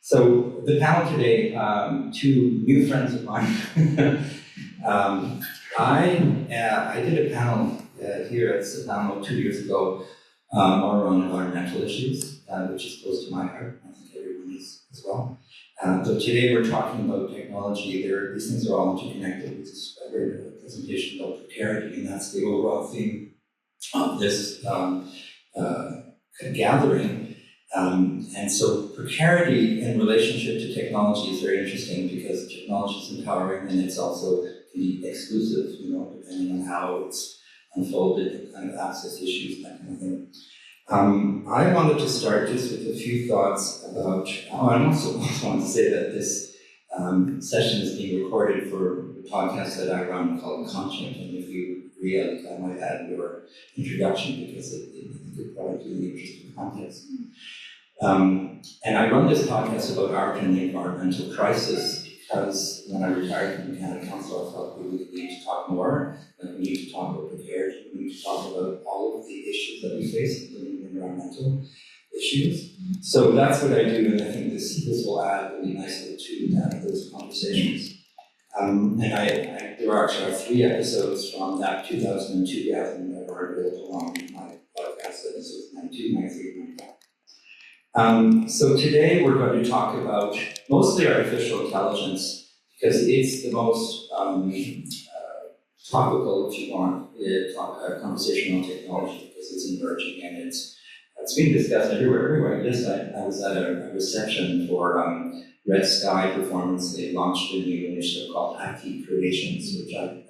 So the panel today, two new friends of mine. I did a panel here at CPAMO 2 years ago more on environmental issues, which is close to my heart. I think everyone is as well. So today we're talking about technology. These things are all interconnected. This I heard a presentation about precarity, and that's the overall theme of this gathering. And so precarity in relationship to technology is very interesting because technology is empowering and it's also can be exclusive, depending on how it's unfolded, kind of access issues, that kind of thing. I wanted to start just with a few thoughts about, I also want to say that this session is being recorded for a podcast that I run called Content, and if you agree, I might add your introduction because it could probably be an interesting context. And I run this podcast about art and the environmental crisis because when I retired from the Canada Council, I thought we really need to talk more. We need to talk about precarity. We need to talk about all of the issues that we face, including environmental issues. So that's what I do, and I think this will add really nicely to those conversations. And there are actually 3 episodes from that 2002 gathering that are available on my podcast, episodes 92, 93, 95. So today we're going to talk about mostly artificial intelligence because it's the most topical, if you want, conversational technology because it's emerging and it's being discussed everywhere. Yes, I was at a reception for Red Sky Performance. They launched a new initiative called Active Creations, which I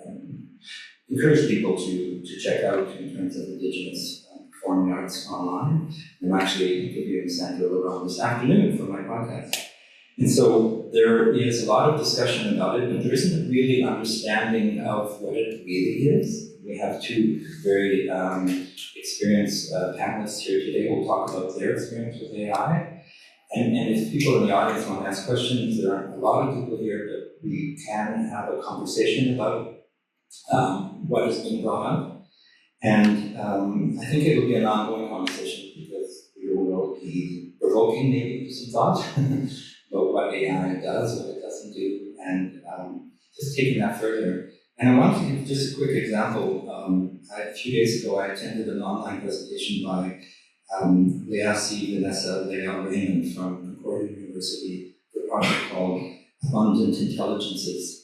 encourage people to check out in terms of Indigenous performing arts online. I'm actually interviewing Sandra around this afternoon for my podcast. And so there is a lot of discussion about it, but there isn't really understanding of what it really is. We have 2 very experienced panelists here today who will talk about their experience with AI. And if people in the audience want to ask questions, there aren't a lot of people here, but we can have a conversation about what is being brought up. And I think it will be an ongoing conversation because we will be provoking maybe some thought about what AI does, what it doesn't do, and just taking that further. And I want to give just a quick example. A few days ago, I attended an online presentation by Leasi Vanessa Leal Raymond from Concordia University for a project called Abundant Intelligences.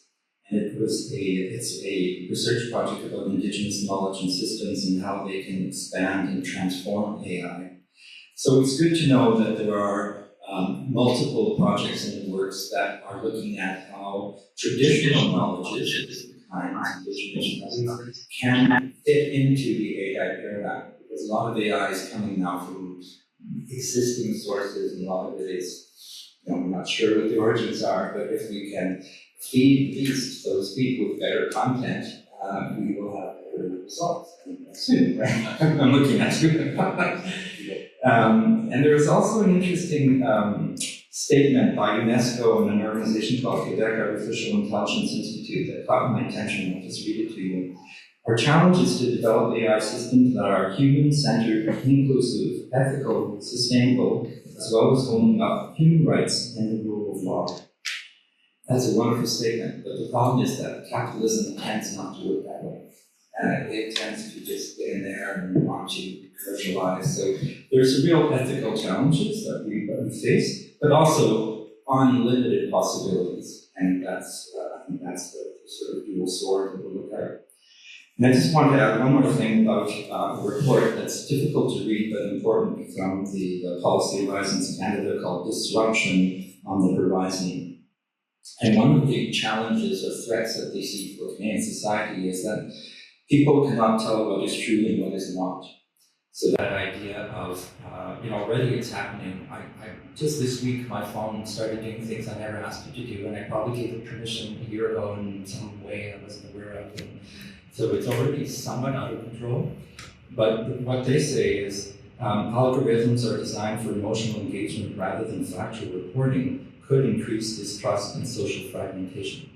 And it's a research project about Indigenous knowledge and systems and how they can expand and transform AI. So it's good to know that there are multiple projects in the works that are looking at how traditional knowledges of different kinds, Indigenous knowledge, can fit into the AI paradigm. Because a lot of AI is coming now from existing sources, and a lot of it is, I'm not sure what the origins are, but if we can feed the beast, so to speak, with better content, we will have better results soon, right? I'm looking at you. And there was also an interesting statement by UNESCO and an organization called Quebec Artificial Intelligence Institute that caught my attention. I'll just read it to you. Our challenge is to develop AI systems that are human-centered, inclusive, ethical, sustainable, as well as holding up human rights and the rule of law. That's a wonderful statement, but the problem is that capitalism tends not to work that way. It tends to just get in there and want to commercialize. So there's real ethical challenges that we face, but also unlimited possibilities. And that's, I think that's the sort of dual sword that we'll look at. And I just want to add one more thing about a report that's difficult to read but important from the Policy Horizons Canada called Disruption on the Horizon. And one of the challenges or threats that they see for Canadian society is that people cannot tell what is true and what is not. So that idea of, already it's happening. I just this week, my phone started doing things I never asked it to do, and I probably gave it permission a year ago in some way I wasn't aware of it. So it's already somewhat out of control. But what they say is algorithms are designed for emotional engagement rather than factual reporting, could increase distrust and social fragmentation.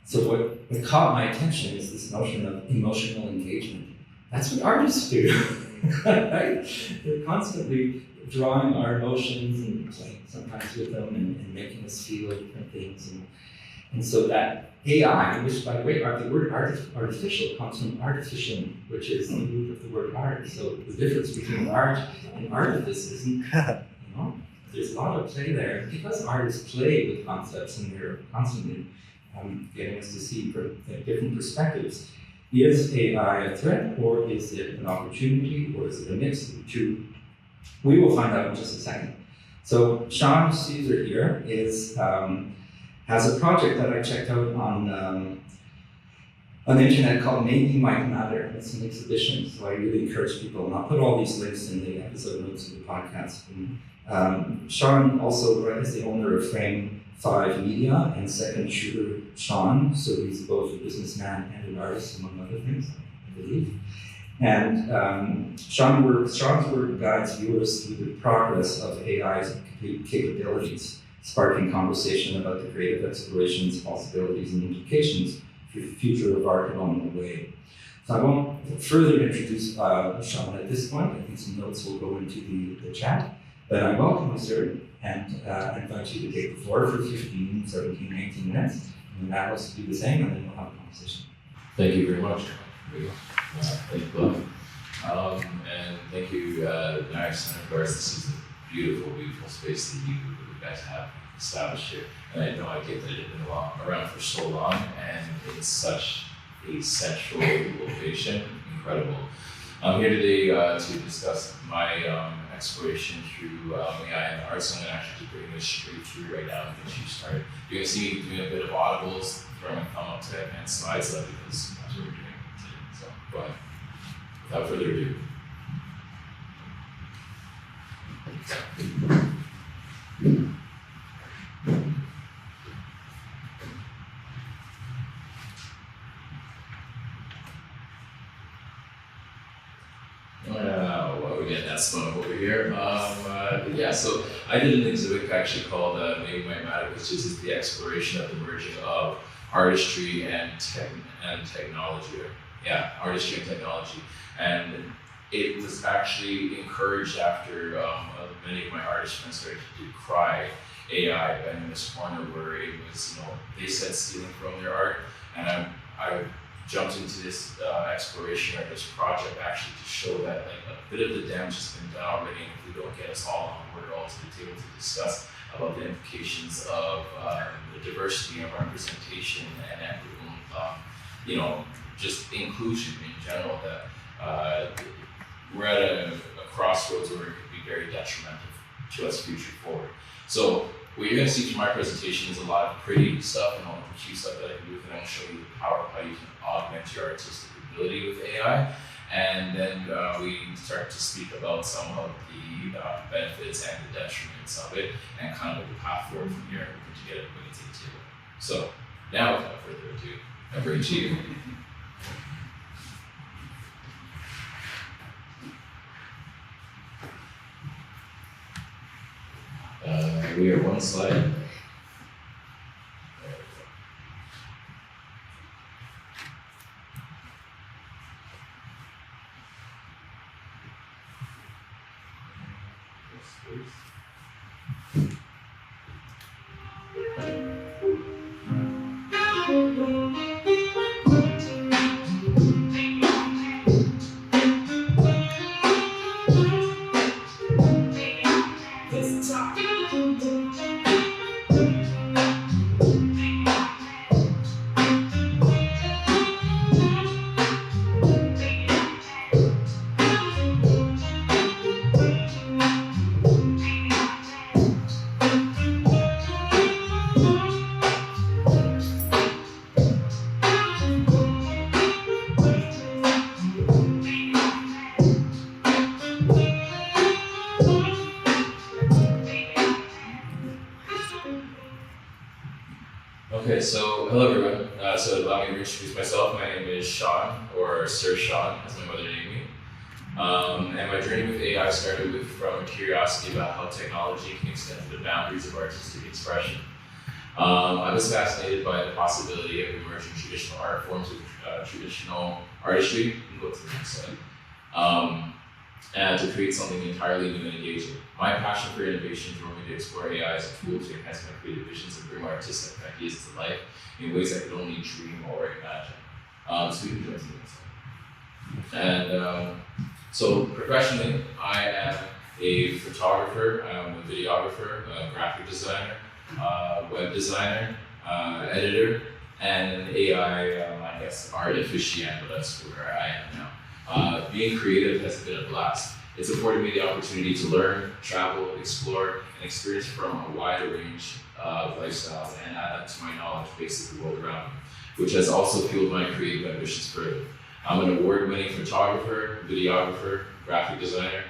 So what caught my attention is this notion of emotional engagement. That's what artists do, right? They're constantly drawing our emotions and playing sometimes with them and making us feel different things. And so that AI, which by the way, the word artificial comes from artificium, which is the root of the word art. So the difference between art and artifice isn't, there's a lot of play there. Because artists play with concepts and they're constantly getting us to see different perspectives. Is AI a threat, or is it an opportunity, or is it a mix of the two? We will find out in just a second. So Sean Caesar here has a project that I checked out on the internet called Maybe Might Matter. It's an exhibition, so I really encourage people, and I'll put all these links in the episode notes of the podcast. And, Sean also is the owner of Frame 5 Media and Second Shooter Sean, so he's both a businessman and an artist, among other things, I believe. And Sean's work guides viewers through the progress of AI's capabilities, sparking conversation about the creative explorations, possibilities, and implications for the future of art along the way. So I won't further introduce Sean at this point. I think some notes will go into the chat. But I welcome you, sir, and I invite you to take the floor for 15, 17, 18 minutes, and then Alice will do the same, and then we'll have a conversation. Thank you very much. Thank you, Claude. And thank you, Nice Center for Arts. This is a beautiful, beautiful space that you guys have established here. And I know I get that it's been around for so long, and it's such a central location. Incredible. I'm here today to discuss my exploration through AI and the arts. I'm going to actually bring this straight through right now and get you started. You're going to see me doing a bit of audibles, throwing my thumb up to advance slides because that's what we're doing today. So go ahead. Without further ado. While we get that spun up over here. Yeah, so I did an exhibit actually called Maybe Might Matter, which is the exploration of the merging of artistry and technology. Yeah, artistry and technology. And it was actually encouraged after many of my artist friends started to decry AI in this corner where it was, they said stealing from their art. And I jumped into this exploration or this project actually to show that a bit of the damage has been done already, and if we don't get us all on board all to the table to discuss about the implications of the diversity and representation and equitable, just inclusion in general, that we're at a crossroads where it could be very detrimental to us future forward. So what you're going to see from my presentation is a lot of pretty stuff and all the cute stuff that I do, and I'll show you the power of how you can augment your artistic ability with AI. And then we start to speak about some of the benefits and the detriments of it, and kind of the path forward from here to get everybody to the table. So now, without further ado, I bring to you. We are one slide. Okay, so hello everyone. So allow me to introduce myself. My name is Sean, or Sir Sean, as my mother named me. And my journey with AI started from a curiosity about how technology can extend the boundaries of artistic expression. I was fascinated by the possibility of emerging traditional art forms with traditional artistry. You can go to the next slide. and to create something entirely new and engaging. My passion for innovation drove me to explore AI as a tool to enhance my creative visions and bring my artistic ideas to life in ways I could only dream or imagine. So you can join me. And so professionally, I am a photographer, I'm a videographer, a graphic designer, web designer, editor, and an AI, I guess, art aficionado. That's where I am now. Being creative has been a blast. It's afforded me the opportunity to learn, travel, explore, and experience from a wide range of lifestyles and add that to my knowledge base of the world around me, which has also fueled my creative ambitions further. I'm an award-winning photographer, videographer, graphic designer,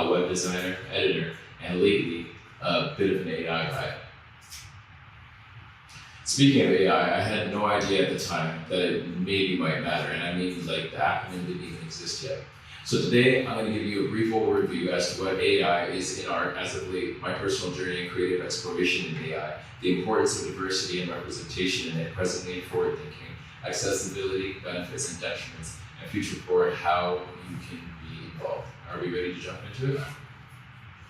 web designer, editor, and lately, a bit of an AI guy. Speaking of AI, I had no idea at the time that it maybe might matter, and I mean like the acronym didn't even exist yet. So today, I'm going to give you a brief overview as to what AI is in art as of late, my personal journey in creative exploration in AI, the importance of diversity and representation in it, presently and forward thinking, accessibility, benefits and detriments, and future forward, how you can be involved. Are we ready to jump into it?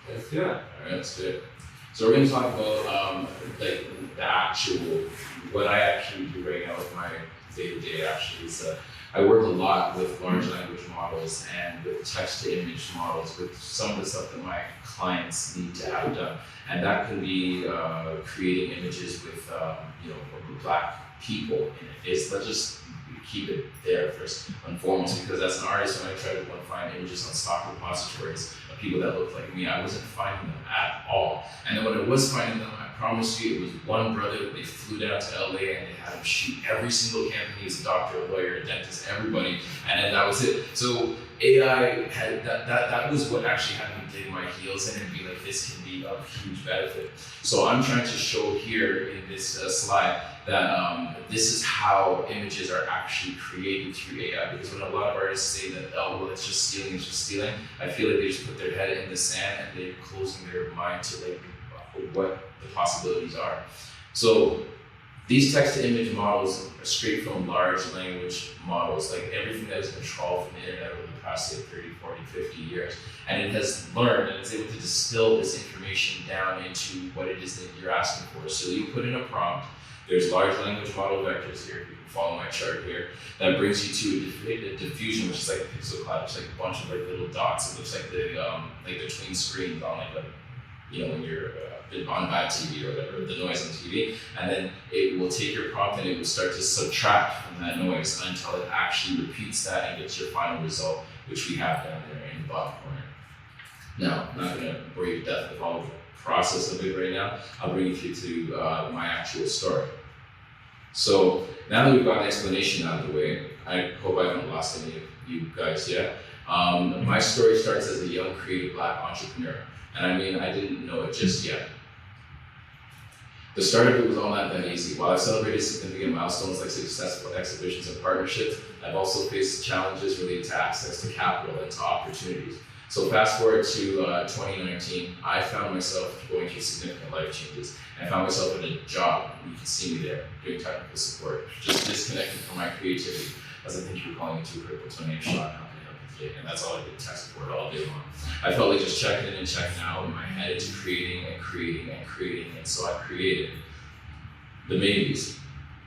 Let's do it. All right, let's do it. So we're going to talk about like the actual, what I actually do right now with my day-to-day actually is I work a lot with large language models and with text-to-image models, with some of the stuff that my clients need to have done. And that can be creating images with Black people in it. Let's just keep it there first and foremost, because as an artist, when I tried to find images on stock repositories of people that looked like me, I wasn't finding them at all. And then when I was finding them, I promise you, it was one brother. They flew down to LA and they had him shoot every single campaign. He was a doctor, a lawyer, a dentist, everybody, and then that was it. So AI had that was what actually had me dig my heels in and be like, this can be of huge benefit. So I'm trying to show here in this slide that this is how images are actually created through AI, because when a lot of artists say that, oh, well, it's just stealing, I feel like they just put their head in the sand and they're closing their mind to like what the possibilities are. So these text-to-image models are straight from large language models, like everything that has been trawled from the internet over the past, say, 30, 40, 50 years. And it has learned and it's able to distill this information down into what it is that you're asking for. So you put in a prompt, there's large language model vectors here, you can follow my chart here, that brings you to a diffusion, which is like a pixel cloud, it's like a bunch of like little dots. It looks like the twin screens on like when you're on bad TV or whatever, the noise on TV, and then it will take your prompt and it will start to subtract from that noise until it actually repeats that and gets your final result, which we have down there in the bottom corner. Now, I'm not going to bore you to death with all of the process of it right now. I'll bring you through to my actual story. So now that we've got an explanation out of the way, I hope I haven't lost any of you guys yet. My story starts as a young creative Black entrepreneur. And I mean, I didn't know it just yet. The start of it was all not that easy. While I've celebrated significant milestones like successful exhibitions and partnerships, I've also faced challenges related to access to capital and to opportunities. So fast forward to 2019, I found myself going through significant life changes. I found myself in a job, you can see me there, doing technical support, just disconnected from my creativity, as I think you were calling it too critical to a name shot. And that's all I did, tech support all day long. I felt like just checking in and checking out in my head into creating and creating and creating. And so I created the maybes.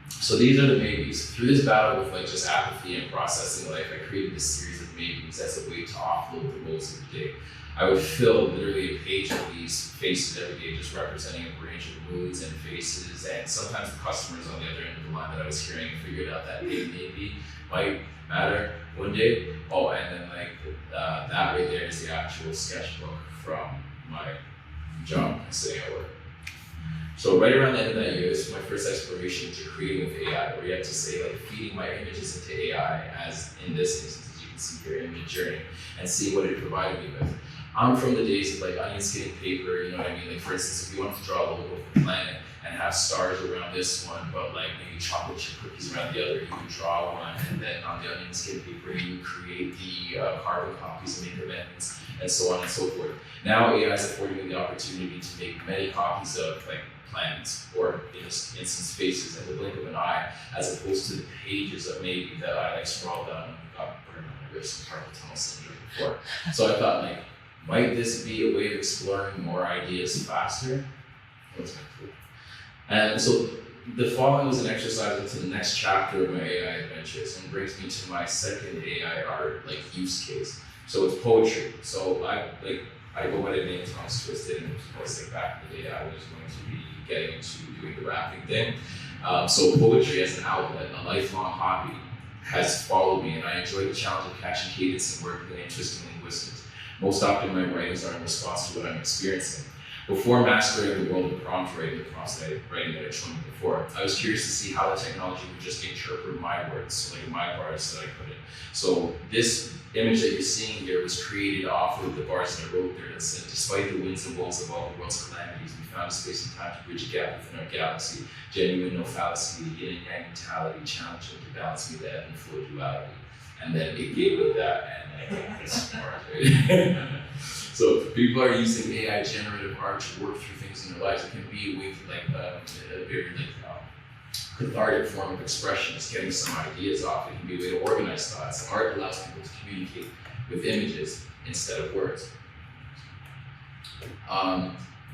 So these are the maybes. Through this battle with like just apathy and processing life, I created this series of maybes as a way to offload the woes of the day. I would fill literally a page of these faces every day, just representing a range of moods and faces, and sometimes the customers on the other end of the line that I was hearing figured out that they maybe might matter one day. Oh, and then like that right there is the actual sketchbook from my job sitting at work. So right around the end of that year, this was my first exploration into creating with AI, where you have to say like feeding my images into AI, as in this instance, as you can see here, image journey, and see what it provided me with. I'm from the days of like onion skinning paper, you know what I mean? Like for instance, if you wanted to draw a logo of the planet and have stars around this one, but like maybe chocolate chip cookies around the other, you could draw one, and then on the onion skin paper, you create the carbon copies and make amendments, and so on and so forth. Now AI is affording me the opportunity to make many copies of like planets, or in this instance faces, at the blink of an eye, as opposed to the pages of maybe that I like scroll down and got burned on my wrist and carpal tunnel syndrome before. So I thought, like, might this be a way of exploring more ideas faster? And so the following was an exercise into the next chapter of my AI adventures, and brings me to my second AI art use case. So it's poetry. So I go by the name Thomas Twisted, and of course back in the day I was going to be getting into doing the rapping thing. So poetry as an outlet, a lifelong hobby, has followed me, and I enjoy the challenge of catching cadence and work with interesting linguistics. Most often my writings are in response to what I'm experiencing. Before mastering the world of prompt writing, the prompts writing that I shown you before, I was curious to see how the technology would just interpret my words, so my bars that I put in. So this image that you're seeing here was created off of the bars that I wrote there that said, despite the winds and woes of all the world's calamities, we found a space and time to bridge a gap within our galaxy. Genuine, no fallacy, yin and yang mentality, challenging to balance me, the ebb and flow duality. And then it gave me that, and I think it's smart, right? So people are using AI generative art to work through things in their lives. It can be a way to a very cathartic form of expression, just getting some ideas off. It can be a way to organize thoughts. Art allows people to communicate with images instead of words.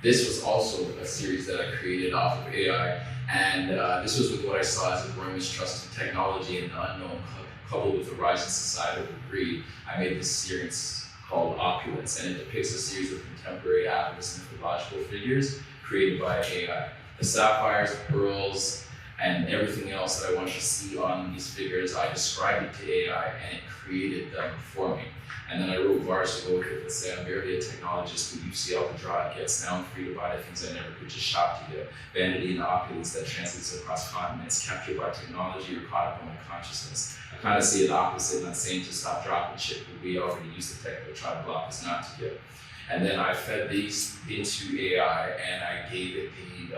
This was also a series that I created off of AI, and this was with what I saw as a growing mistrust in technology and the unknown, coupled with the rise in societal greed. I made this series called Opulence, and it depicts a series of contemporary activist mythological figures created by AI. The sapphires, pearls, and everything else that I wanted to see on these figures, I described it to AI, and it created them for me. And then I wrote bars to go with it that say, I'm barely a technologist, but you see all the draw it gets. Now I'm free to buy the things I never could just shop to get. Vanity and opulence that translates across continents, captured by technology or caught up in my consciousness. I kind of see it opposite, not saying to stop dropping shit, but we already use the tech to try to block us not to get. And then I fed these into AI, and I gave it the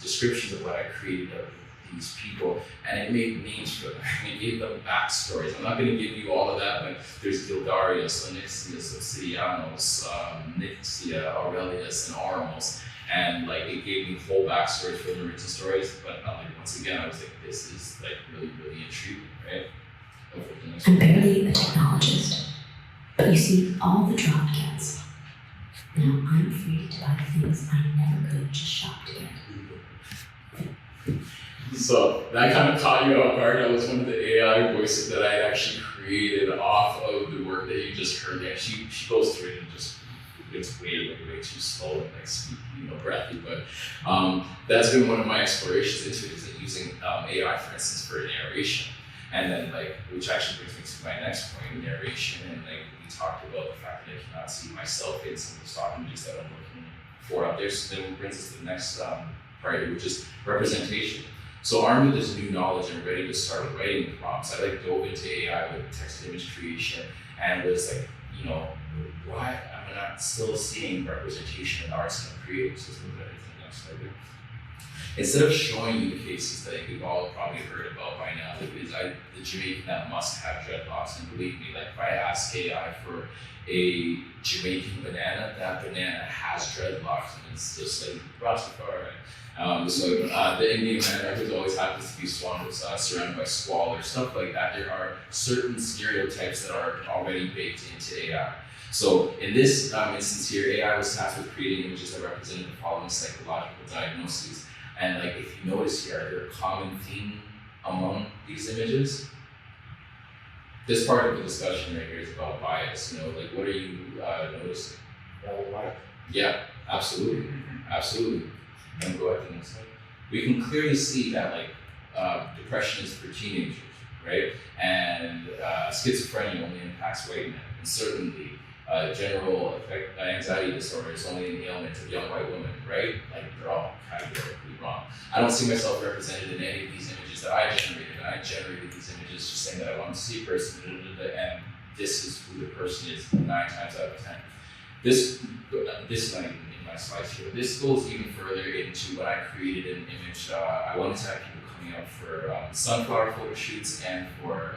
descriptions of what I created of these people, and it made names for them. It gave them backstories. I'm not going to give you all of that, but there's Gildarius, Onyxius, Obsidianos, Nixia, Aurelius, and Ormus, and it gave me whole backstories for the origin stories. But once again, I was like, this is really, really intriguing, right? I'm barely a technologist, but you see all the drop gets. Now I'm free to buy the things I never could just shop to get. So that kind of caught you off guard. That was one of the AI voices that I had actually created off of the work that you just heard. And she goes through it and just it's way too slow and breathy. But that's been one of my explorations into it, is using AI, for instance, for narration. And then which actually brings me to my next point, narration. And we talked about the fact that I cannot see myself in some of the stock images that I'm looking for up there. So then it brings us to the next part, which is representation. So armed with this new knowledge and ready to start writing prompts, I dove into AI with text image creation, and was why am I not still seeing representation in arts and creatives? So let's look at anything else I do. Instead of showing you the cases that you've all probably heard about by now, is the Jamaican that must have dreadlocks, and believe me, if I ask AI for a Jamaican banana, that banana has dreadlocks, and it's just Rastafari. The Indian man who always happens to be surrounded by squalor, stuff like that. There are certain stereotypes that are already baked into AI. So in this instance here, AI was tasked with creating images that represented the following psychological diagnoses. And if you notice here, are there a common theme among these images? This part of the discussion right here is about bias. What are you noticing? Yeah, absolutely, absolutely. And go ahead to the next slide. We can clearly see that depression is for teenagers, right? And schizophrenia only impacts white men, and certainly general anxiety disorder is only an ailment of young white women, right? They're all categorically wrong. I don't see myself represented in any of these images that I generated, and I generated these images just saying that I want to see a person, and this is who the person is 9 times out of 10. This is not even in my slides here. This goes even further into when I created an image. I wanted to have people coming out for sunflower photo shoots and for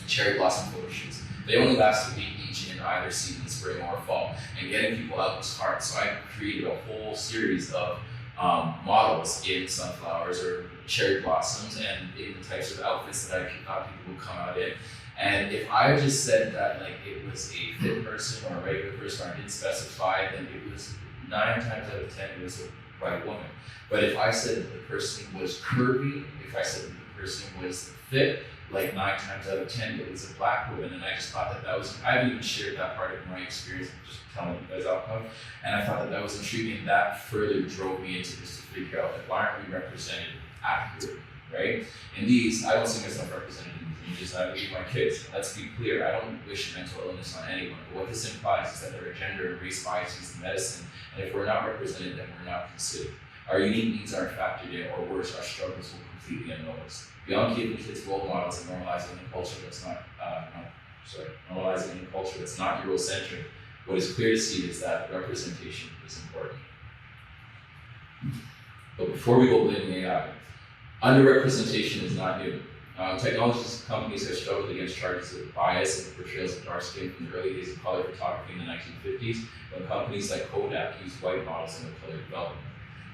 cherry blossom photo shoots. They only last a week each in either season, spring or fall, and getting people out was hard. So I created a whole series of models in sunflowers or cherry blossoms, and in the types of outfits that I thought people would come out in. And if I just said that like it was a fit person or a regular person, or I didn't specify, then it was 9 times out of 10 it was a white woman. But if I said that the person was curvy, if I said that the person was fit, like 9 times out of 10 it was a black woman. And I just thought that that was, I haven't even shared that part of my experience, I'm just telling you guys out loud. And I thought that that was intriguing, and that further drove me into this to figure out like, why aren't we represented accurately, right? And these, I don't see myself represented in these images, I leave my kids. Let's be clear, I don't wish mental illness on anyone, but what this implies is that there are gender and race biases in medicine, and if we're not represented, then we're not considered. Our unique needs aren't factored in, or worse, our struggles will completely unnoticed. Beyond giving kids role models and normalizing a culture that's normalizing a culture that's not Eurocentric, what is clear to see is that representation is important. But before we go blaming AI, underrepresentation is not new. Technology companies have struggled against charges of bias and portrayals of dark skin from the early days of color photography in the 1950s, when companies like Kodak used white models in their color development.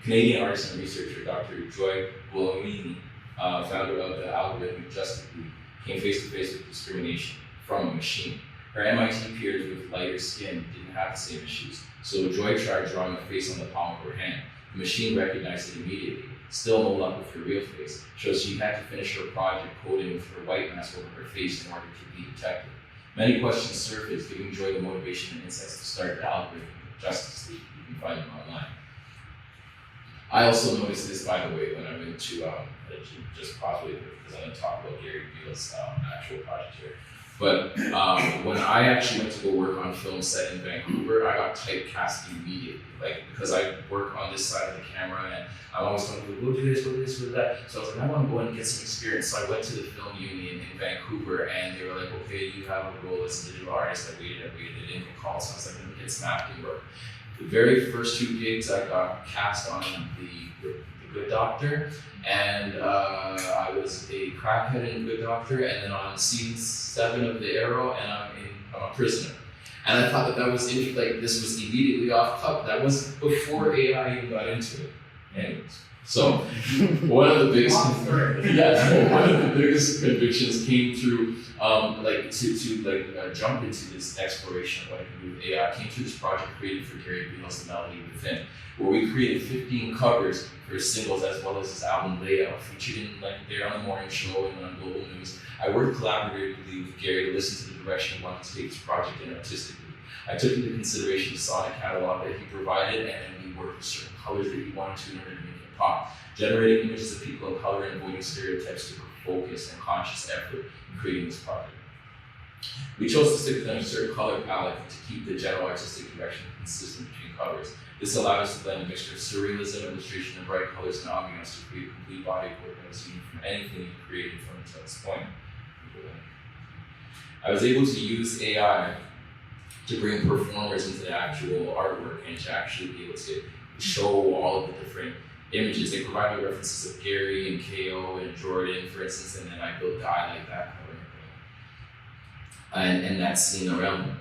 Canadian artist and researcher Dr. Joy Buolamwini, founder of the algorithmic Justice League, came face to face with discrimination from a machine. Her MIT peers with lighter skin didn't have the same issues, so Joy tried drawing a face on the palm of her hand. The machine recognized it immediately. Still no luck with her real face, so she had to finish her project coding with her white mask over her face in order to be detected. Many questions surfaced, giving Joy the motivation and insights to start the algorithmic Justice League. You can find them online. I also noticed this, by the way, when I went to just possibly because I'm going to talk about Gary Beale's actual project here. But when I actually went to go work on film set in Vancouver, I got typecast immediately. Like, because I work on this side of the camera and I'm always going to go do this, go do this, go do that. So I was like, I want to go and get some experience. So I went to the film union in Vancouver and they were like, okay, you have a role as a digital artist. I waited, they didn't get called. So I was like, let me get some acting work. The very first 2 gigs I got cast on the Good Doctor, and I was a crackhead in Good Doctor, and then on scene 7 of The Arrow, and I'm a prisoner. And I thought that was like this was immediately off cup. That was before AI even got into it. Anyways, so one of the biggest one of the biggest convictions came through jump into this exploration of what I can do with AI. Came through this project created for Gary Beale's The Melody Within, where we created 15 covers for his singles as well as his album layout, featured in like there on the morning show and on Global News. I worked collaboratively with Gary to listen to the direction he wanted to take his project in artistically. I took into consideration the sonic catalog that he provided, and then we worked with certain colors that he wanted to in order to make it pop, generating images of people in color and avoiding stereotypes to focus and conscious effort in creating this project. We chose to stick within a certain color palette to keep the general artistic direction consistent between covers. This allowed us to blend a mixture of surrealism, illustration, and bright colors and ambiance to create a complete body of work that was unique from anything you created from until this point. I was able to use AI to bring performers into the actual artwork and to actually be able to show all of the different images. They provide me references of Gary and KO and Jordan, for instance, and then I built the I Like That cover and that scene around them.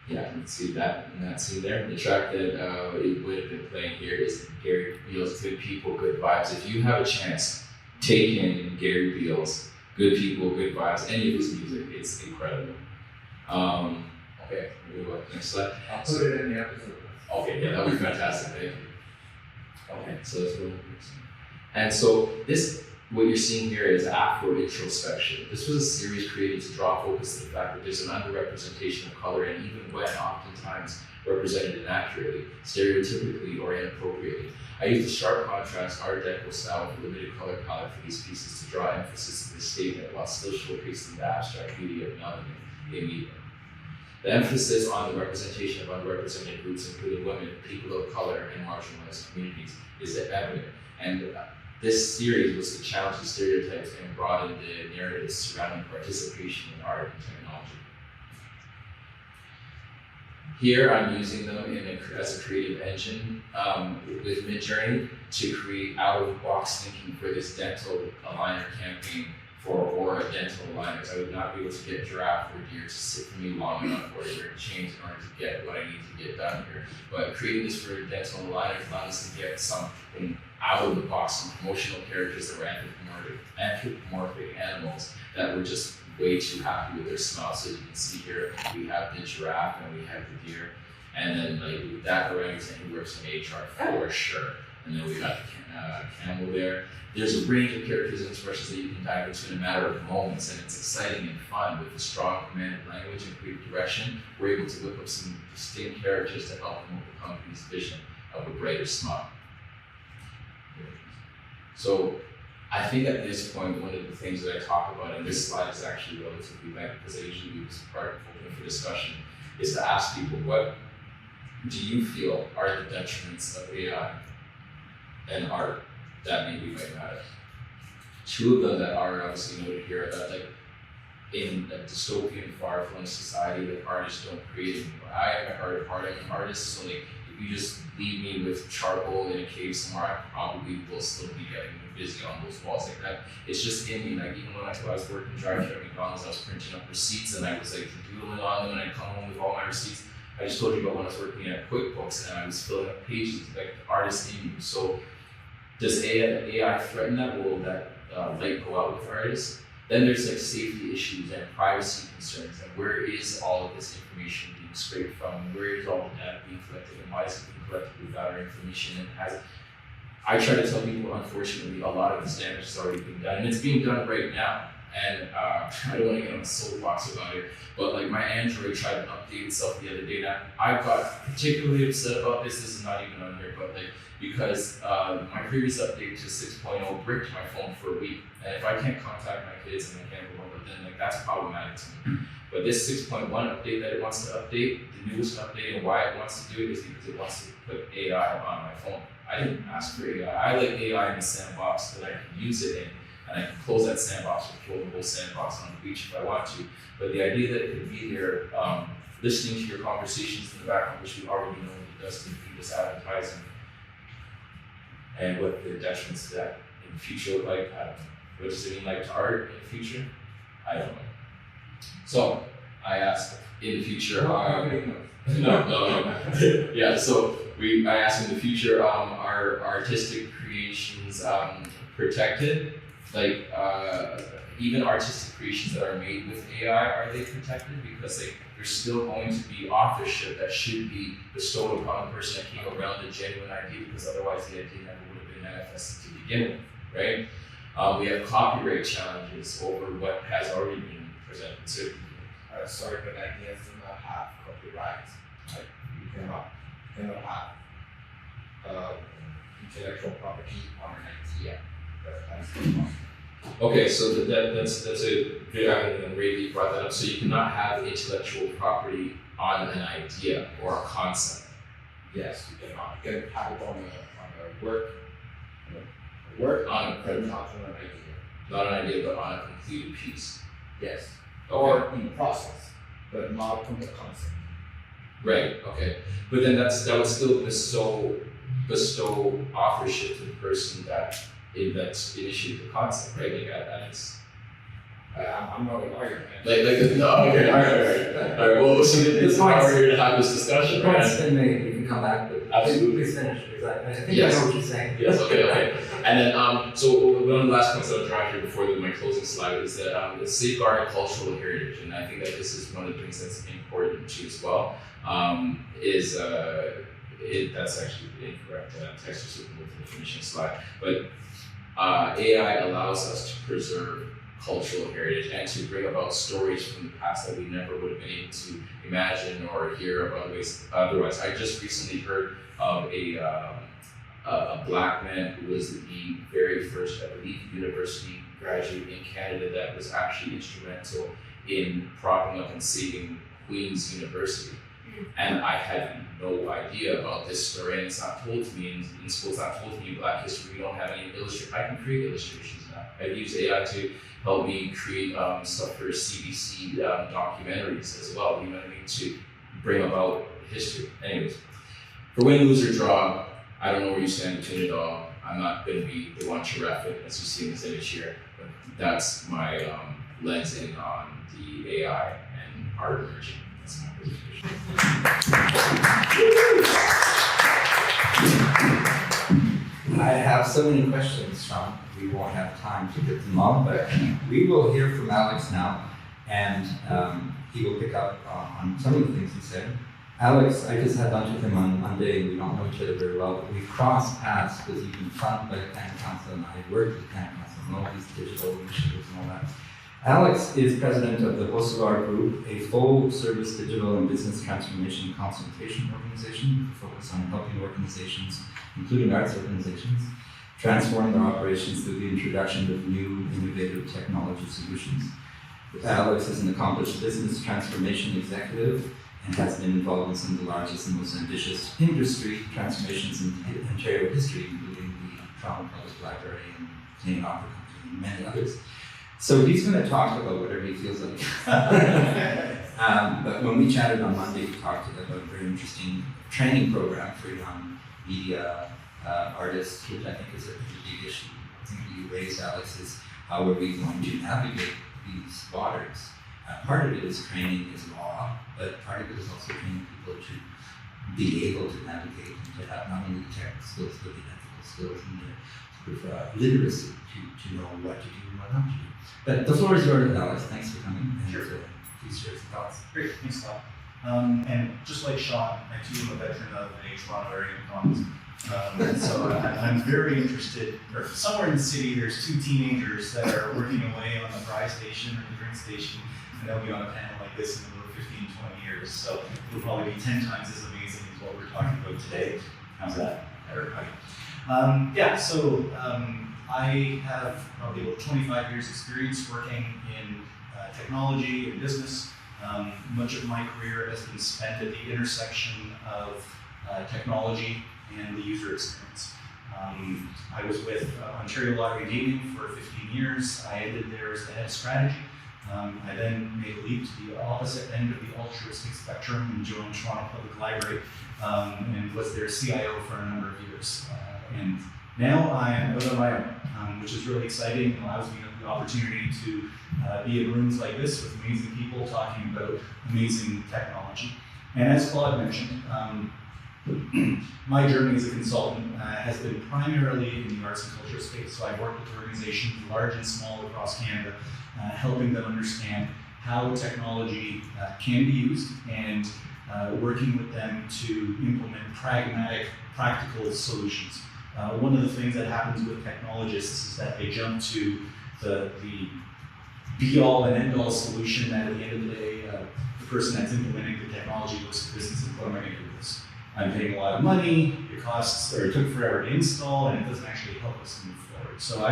Yeah, you can see that in that scene there. The track that it would have been playing here is Gary Beale's Good People, Good Vibes. If you have a chance, take in Gary Beale's Good People, Good Vibes. Any of his music, it's incredible. Okay, we'll go next slide. I'll put it in the episode. Okay, yeah, that would be fantastic, thank you. Okay, so that's what I'm using. And so what you're seeing here is Afro introspection. This was a series created to draw focus to the fact that there's an underrepresentation of color, and even when oftentimes represented inaccurately, stereotypically, or inappropriately. I used a sharp contrast Art Deco style with a limited color palette for these pieces to draw emphasis to this statement while still showcasing the abstract beauty of melanin in media. The emphasis on the representation of underrepresented groups, including women, people of color, and marginalized communities, is evident. And this series was to challenge the stereotypes and broaden the narratives surrounding participation in art and technology. Here I'm using them as a creative engine with Midjourney to create out-of-the-box thinking for this dental aligner campaign for Aurora dental aligners. I would not be able to get giraffe or deer to sit for me long enough or to change in order to get what I need to get done here. But creating this for dental aligners allowed us to get something out of the box, some promotional characters that were anthropomorphic animals that were just way too happy with their smile. So you can see here, we have the giraffe and we have the deer. And then like that orangutan, he works in HR for sure. And then we got the camel there. There's a range of characters and expressions that you can dive into in a matter of moments, and it's exciting and fun. With a strong command of language and creative direction, we're able to whip up some distinct characters to help promote the company's vision of a brighter smile. So I think at this point, one of the things that I talk about, and this slide is actually relatively light because I usually leave this part open for discussion, is to ask people, what do you feel are the detriments of AI and art that maybe might matter? Two of them that are obviously noted here are that, like, in a dystopian, far-flung society, like, artists don't create anymore. I am at heart of heart, I'm an artist, so like, if you just leave me with charcoal in a cave somewhere, I probably will still be getting busy on those walls like that. It's just in me. Like, even when I was working drive-thru at McDonald's, I was printing up receipts and I was like doodling on them, and I'd come home with all my receipts. I just told you about when I was working at QuickBooks and I was filling up pages, like the artist in you. So does AI threaten that? Will that light go out with artists? Then there's like safety issues and privacy concerns, and where is all of this information being scraped from? Where is all the data being collected, and why is it being collected without our information? And I try to tell people, unfortunately, a lot of this damage has already been done, and it's being done right now. And I don't want to get on a soapbox about it, but like my Android tried to update itself the other day. Now I got particularly upset about this. This is not even on here, but like because my previous update to 6.0 bricked my phone for a week, and if I can't contact my kids and I can't remember, then like that's problematic to me. But this 6.1 update that it wants to update, the newest update, and why it wants to do it is because it wants to put AI on my phone. I didn't ask for AI. I like AI in the sandbox that I can use it in. And I can close that sandbox or throw the whole sandbox on the beach if I want to. But the idea that it could be there, listening to your conversations in the background, which we already know it does to feed us advertising, and what the detriments to that in the future look like. I don't know. What does it mean like to art in the future? I don't know. So I asked in the future. No. Yeah. So I asked in the future, are artistic creations protected? Like even artistic creations that are made with AI, are they protected? Because there's still going to be authorship that should be bestowed upon the person that came around the genuine idea, because otherwise the idea never would have been manifested to begin with, right? We have copyright challenges over what has already been presented. So, sorry, but ideas do not have copyright. Like, you cannot have intellectual property on an idea. That's okay, so that's a good argument, and Ray brought that up. So you cannot have intellectual property on an idea or a concept. Yes, you cannot. You can have it on a work, on a but not on an idea. Not an idea, but on a completed piece. Yes. Okay. Or in process, but not on the concept. Right. Okay. But then that would still bestow authorship to the person that initiated the concept, right? Like that is. I'm not a lawyer, man. No, okay, all right. Well, so this is why we're here to have this discussion, The right? point's been made, we can come back, but Absolutely. please finish, because I think Yes. I know what you're saying. Yes, okay. And then, so one of the last points I'll draw here before my closing slide is that it's safeguarding cultural heritage, and I think that this is one of the things that's important too as well. That's actually incorrect. Text just looking at the finishing slide, but AI allows us to preserve cultural heritage and to bring about stories from the past that we never would have been able to imagine or hear about otherwise. I just recently heard of a black man who was the very first, I believe, university graduate in Canada that was actually instrumental in propping up and saving Queen's University. And I had no idea about this story, and it's not told to me in school. It's not told to me in Black history. We don't have any illustration. I can create illustrations now. I've used AI to help me create stuff for CBC documentaries as well. You know what I mean? To bring about history. Anyways, for win, lose, or draw, I don't know where you stand between it all. I'm not going to be the one to ref it, as you see in this image here. But that's my lensing on the AI and art emerging. That's my presentation. I have so many questions, Sean. We won't have time to get them all, but we will hear from Alex now. and he will pick up on some of the things he said. Alex, I just had lunch with him on Monday, and we don't know each other very well, but we've crossed paths because he's been funded by the Canada Council, and I worked with the Canada Council on all these digital initiatives and all that. Alex is president of the Hocevar Group, a full-service digital and business transformation consultation organization focused on helping organizations, including arts organizations, transform their operations through the introduction of new, innovative technology solutions. Alex is an accomplished business transformation executive and has been involved in some of the largest and most ambitious industry transformations in Ontario history, including the Toronto Public Library and Canadian Opera Company and many others. So he's going to talk about whatever he feels like. But when we chatted on Monday, we talked about a very interesting training program for young media artists, which I think is a big issue. I think you raised, Alex, is how are we going to navigate these waters? Part of it is training is law, but part of it is also training people to be able to navigate and to have not only the technical skills, but the ethical skills and the sort of literacy to know what to do and what not to do. But the floor is yours, Alex. Thanks for coming. And Sure. Please share some thoughts. Great, thanks, Claude. And just like Sean, I too am a veteran of a Toronto area economist. So I'm very interested, or somewhere in the city, there's two teenagers that are working away on the fry station or the drink station, and they'll be on a panel like this in about 15, 20 years. So it'll probably be 10 times as amazing as what we're talking about today. How's that, everybody? I have probably about 25 years experience working in technology and business. Much of my career has been spent at the intersection of technology and the user experience. I was with Ontario Lottery Gaming for 15 years. I ended there as the head of strategy. I then made a leap to the opposite end of the altruistic spectrum and joined Toronto Public Library and was their CIO for a number of years. And now I am out on my own, which is really exciting and allows me the opportunity to be in rooms like this with amazing people talking about amazing technology. And as Claude mentioned, my journey as a consultant has been primarily in the arts and culture space. So I've worked with organizations large and small across Canada, helping them understand how technology can be used and working with them to implement pragmatic, practical solutions. One of the things that happens with technologists is that they jump to the be-all and end-all solution that at the end of the day, the person that's implementing the technology looks at business and what am I going to do with this? I'm paying a lot of money, it costs, or it took forever to install, and it doesn't actually help us move forward. So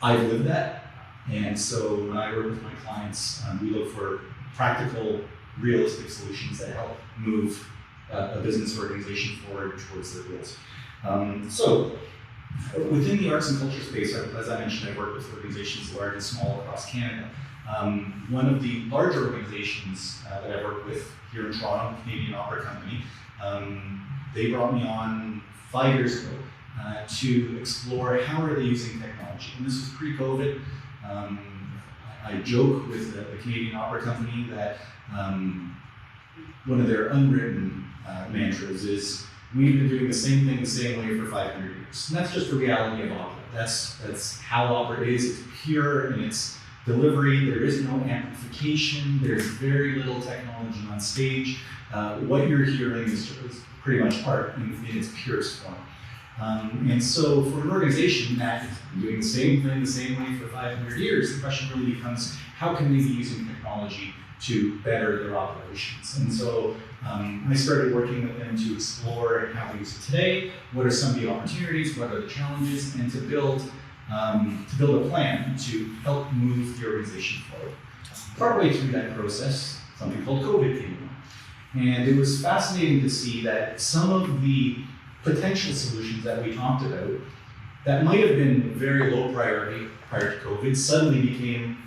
I've lived that, and so when I work with my clients, we look for practical, realistic solutions that help move a business organization forward towards their goals. So within the arts and culture space, as I mentioned, I work with organizations large and small across Canada. One of the larger organizations that I work with here in Toronto, Canadian Opera Company, they brought me on 5 years ago to explore how are they using technology. And this was pre-COVID. I joke with the Canadian Opera Company that one of their unwritten mantras is, we've been doing the same thing the same way for 500 years. And that's just the reality of opera. That's how opera is. It's pure in its delivery. There is no amplification. There's very little technology on stage. What you're hearing is pretty much art in its purest form. And so for an organization that has been doing the same thing the same way for 500 years, the question really becomes, how can they be using technology to better their operations? And so I started working with them to explore how we use it today, what are some of the opportunities, what are the challenges, and to build a plan to help move the organization forward. Partway through that process, something called COVID came along. And it was fascinating to see that some of the potential solutions that we talked about that might have been very low priority prior to COVID suddenly became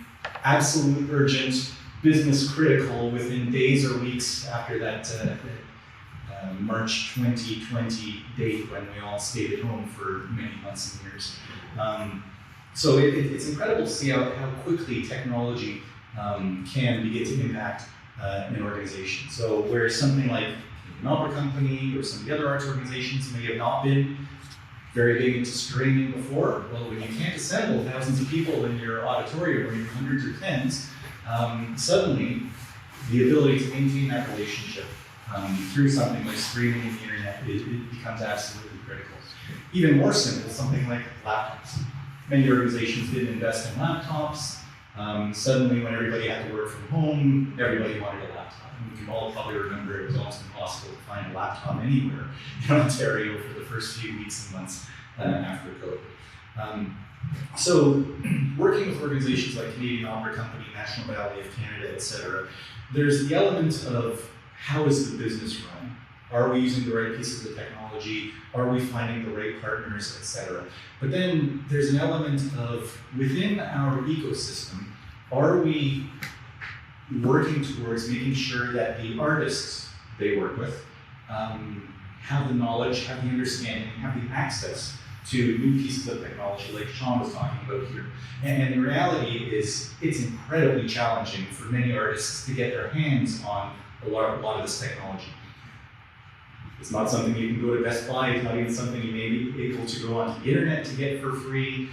absolute urgent, business critical within days or weeks after that March 2020 date when we all stayed at home for many months and years. So it's incredible to see how quickly technology can begin to impact an organization. So whereas something like an opera company or some of the other arts organizations may have not been very big into streaming before, well, when you can't assemble thousands of people in your auditorium or your hundreds or tens, suddenly the ability to maintain that relationship through something like streaming the internet, it becomes absolutely critical. Even more simple, something like laptops. Many organizations didn't invest in laptops. Suddenly, when everybody had to work from home, everybody wanted a laptop. And we can all probably remember it was almost impossible to find a laptop anywhere in Ontario for the first few weeks and months after COVID. So, working with organizations like Canadian Opera Company, National Ballet of Canada, etc., there's the element of how is the business run? Are we using the right pieces of technology? Are we finding the right partners, etc.? But then there's an element of within our ecosystem, are we working towards making sure that the artists they work with have the knowledge, have the understanding, have the access to new pieces of technology like Sean was talking about here. And the reality is it's incredibly challenging for many artists to get their hands on a lot of this technology. It's not something you can go to Best Buy, it's not even something you may be able to go onto the internet to get for free.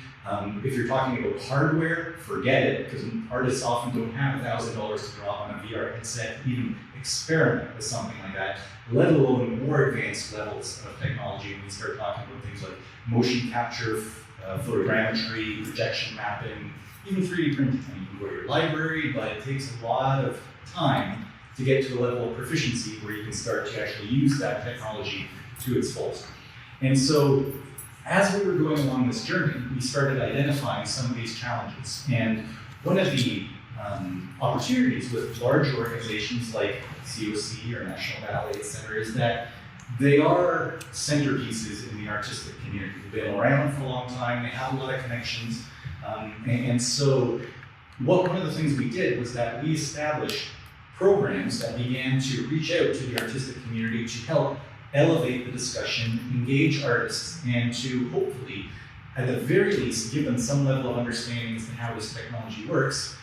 If you're talking about hardware, forget it, because artists often don't have $1,000 to drop on a VR headset to even experiment with something like that, let alone more advanced levels of technology when we start talking about things like motion capture, photogrammetry, projection mapping, even 3D printing. And you can go to your library, but it takes a lot of time to get to a level of proficiency where you can start to actually use that technology to its fullest. And so, as we were going along this journey, we started identifying some of these challenges. And one of the opportunities with large organizations like COC or National Ballet, et cetera, is that they are centerpieces in the artistic community. They've been around for a long time, they have a lot of connections. And so, one of the things we did was that we established programs that began to reach out to the artistic community to help elevate the discussion, engage artists, and to hopefully, at the very least, give them some level of understanding as to how this technology works,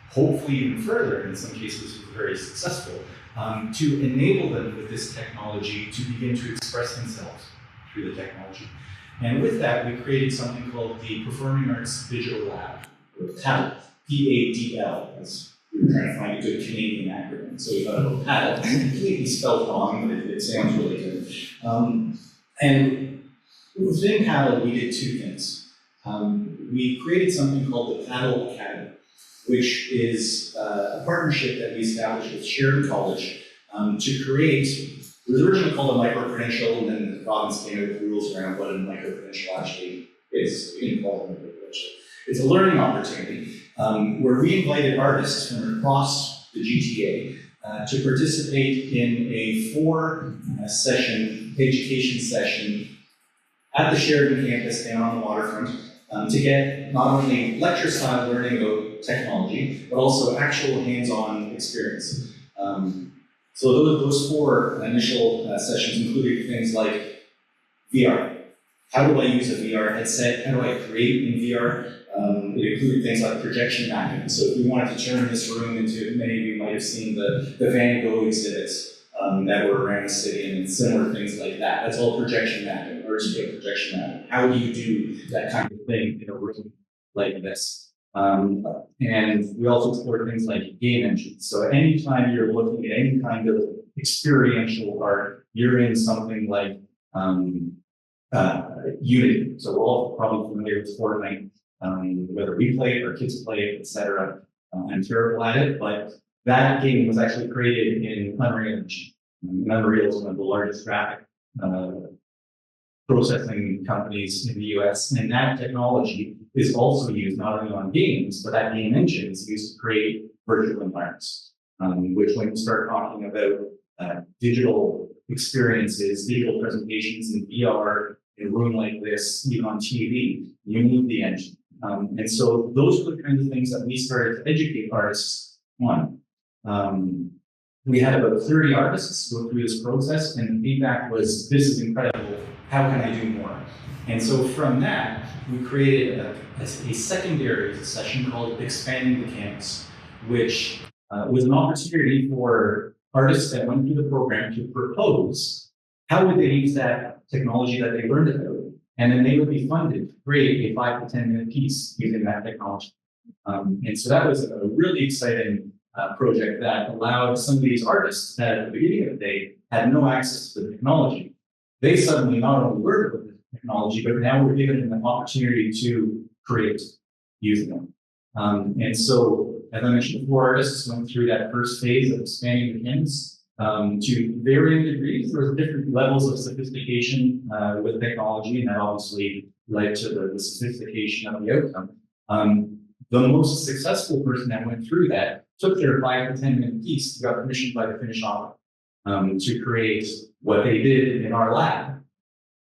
hopefully even further, in some cases was very successful, to enable them with this technology to begin to express themselves through the technology. And with that, we created something called the Performing Arts Digital Lab, or PADL, P-A-D-L. We were trying to find a good Canadian acronym, so we thought about PADL. Completely spelled wrong, but it sounds really good. And within PADL, we did two things. We created something called the PADL Academy, which is a partnership that we established with Schreyer College to create. It was originally called a micro-credential, and then the province came up with rules around what a micro-credential actually is. We didn't call it a micro-credential. It's a learning opportunity where we invited artists from across the GTA to participate in a 4-session education session at the Sheridan campus down on the waterfront to get not only lecture-style learning about technology, but also actual hands-on experience. So those 4 initial sessions included things like VR. How do I use a VR headset? How do I create in VR? It included things like projection mapping. So if we wanted to turn this room into, many of you might have seen the Van Gogh exhibits that were around the city and similar things like that. That's all projection mapping, or projection mapping. How do you do that kind of thing in a room like this? And we also explored things like game engines. So anytime you're looking at any kind of experiential art, you're in something like Unity. So we're all probably familiar with Fortnite, whether we play it or kids play it, etc. I'm terrible at it, but that game was actually created in Unreal Engine. Unreal is one of the largest graphic processing companies in the US, and that technology is also used not only on games, but that game engine is used to create virtual environments, which when you start talking about digital experiences, digital presentations in VR, in a room like this, even on TV, you need the engine. And so those are the kinds of things that we started to educate artists on. We had about 30 artists go through this process, and the feedback was, this is incredible, how can I do more? And so from that, we created a secondary session called Expanding the Canvas, which was an opportunity for artists that went through the program to propose how would they use that technology that they learned about, and then they would be funded to create a 5 to 10 minute piece using that technology. And so that was a really exciting project that allowed some of these artists that at the beginning of the day had no access to the technology. They suddenly not only learned about the technology, but now we're giving them an opportunity to create using them. And so, as I mentioned before, artists went through that first phase of expanding the canvas to varying degrees. There was different levels of sophistication with technology, and that obviously led to the sophistication of the outcome. The most successful person that went through that took their 5 to 10 minute piece, got commissioned by the Finnish opera to create what they did in our lab.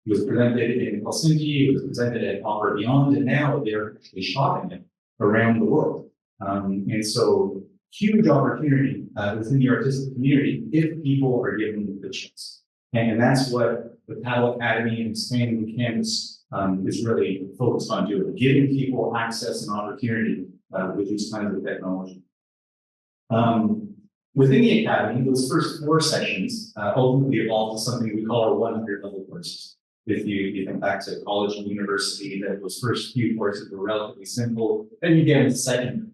It was presented in Helsinki, it was presented at Opera Beyond, and now they're actually shopping it around the world. And so, huge opportunity within the artistic community if people are given the chance. And that's what the Paddle Academy and expanding the canvas is really focused on doing, giving people access and opportunity with these kinds of technology. Within the Academy, those first 4 sessions ultimately evolved to something we call our 100 level courses. If you think back to college and university, that those first few courses were relatively simple, then you get into secondary.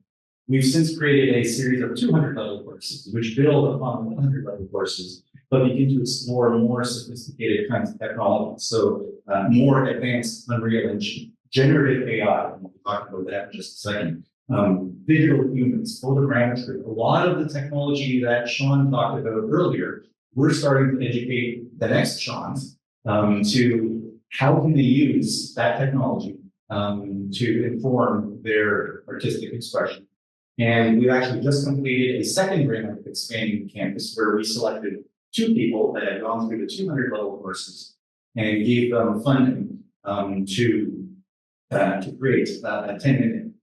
We've since created a series of 200 level courses, which build upon 100 level courses, but begin to explore more sophisticated kinds of technology. So more advanced Unreal Engine, generative AI, and we'll talk about that in just a second. Digital humans, photogrammetry, a lot of the technology that Sean talked about earlier, we're starting to educate the next Seans to how can they use that technology to inform their artistic expression. And we've actually just completed a second round of expanding the campus where we selected 2 people that had gone through the 200 level courses and gave them funding to create a 10-minute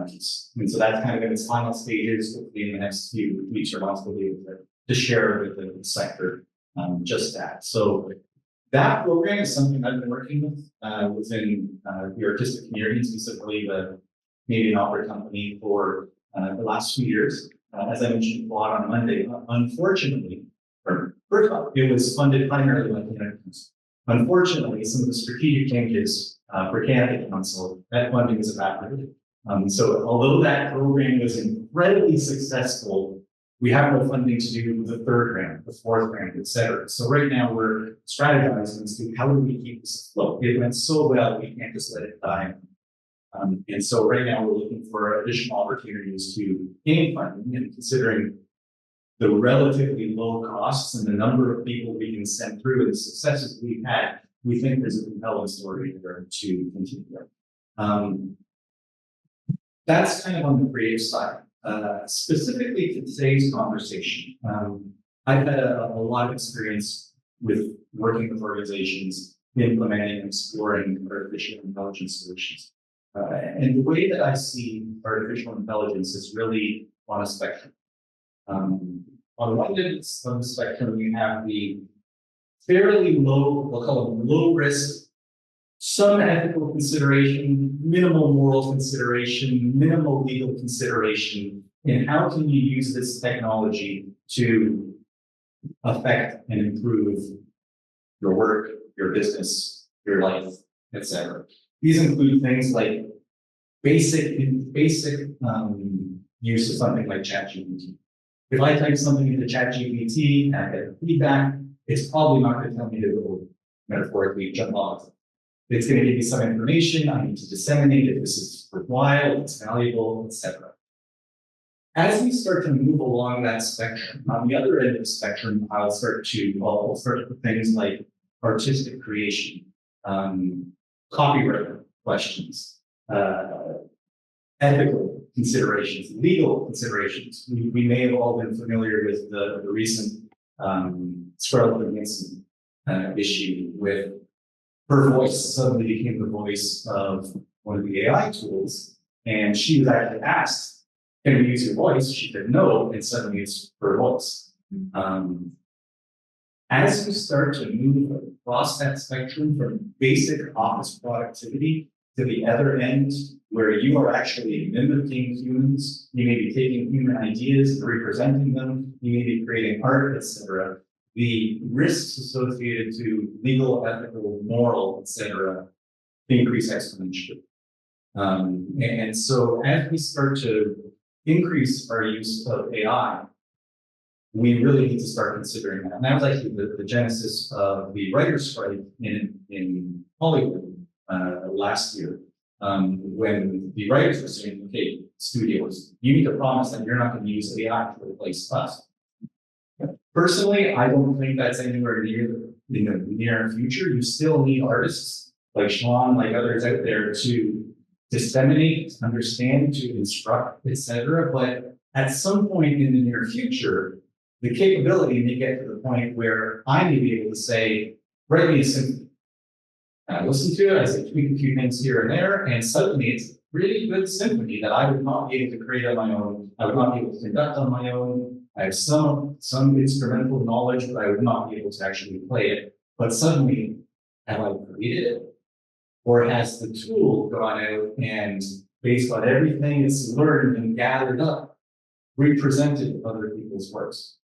piece. And so that's kind of in its final stages. Hopefully in the next few weeks or months, we'll be able to share with the sector just that. So that program is something I've been working with within the artistic community, specifically the Canadian Opera Company, for the last few years. As I mentioned Claude on Monday, unfortunately, or first off, it was funded primarily by Canada Council. Unfortunately, some of the strategic changes for Canada Council, that funding was evaporated. So although that program was incredibly successful, we have no funding to do the 3rd round, the 4th round, et cetera. So right now we're strategizing as to how do we keep this afloat. It went so well, we can't just let it die. And so right now we're looking for additional opportunities to gain funding, and considering the relatively low costs and the number of people we can send through and the successes we've had, we think there's a compelling story there to continue. That's kind of on the creative side. Specifically to today's conversation, I've had a lot of experience with working with organizations, implementing and exploring artificial intelligence solutions. And the way that I see artificial intelligence is really on a spectrum. On one end of the spectrum, you have the fairly low, we'll call them low risk, some ethical consideration, minimal moral consideration, minimal legal consideration, and how can you use this technology to affect and improve your work, your business, your life, etc. These include things like basic use of something like ChatGPT. If I type something into ChatGPT and I get feedback, it's probably not going to tell me to go metaphorically jump off. It's going to give me some information. I need to disseminate if this is worthwhile, if it's valuable, etc. As we start to move along that spectrum, on the other end of the spectrum, I'll start to put things like artistic creation, copyright questions, ethical considerations, legal considerations. We may have all been familiar with the recent Schreyer issue with her voice suddenly became the voice of one of the AI tools, and she was actually asked, "Can we use your voice?" She said no, and suddenly it's her voice. As you start to move across that spectrum from basic office productivity to the other end, where you are actually mimicking humans, you may be taking human ideas and representing them, you may be creating art, etc. The risks associated to legal, ethical, moral, etc., increase exponentially. And so as we start to increase our use of AI, we really need to start considering that. And that was actually the genesis of the writer's strike in Hollywood last year, when the writers were saying, okay, studios, you need to promise that you're not going to use AI to replace us. Personally, I don't think that's anywhere near the near future. You still need artists like Sean, like others out there to disseminate, understand, to instruct, etc. But at some point in the near future, the capability may get to the point where I may be able to say, write me a symphony. And I listen to it, I say tweak a few things here and there, and suddenly it's a really good symphony that I would not be able to create on my own. I would not be able to conduct on my own. I have some instrumental knowledge, but I would not be able to actually play it. But suddenly, have I created it? Or has the tool gone out and, based on everything it's learned and gathered up, represented other people's works?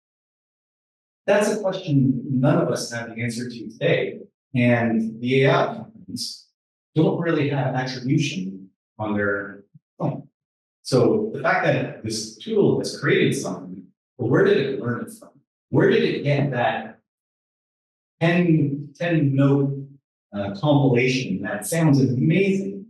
That's a question none of us have the answer to today. And the AI companies don't really have attribution on their phone. So the fact that this tool has created something, well, where did it learn it from? Where did it get that 10 note compilation that sounds amazing?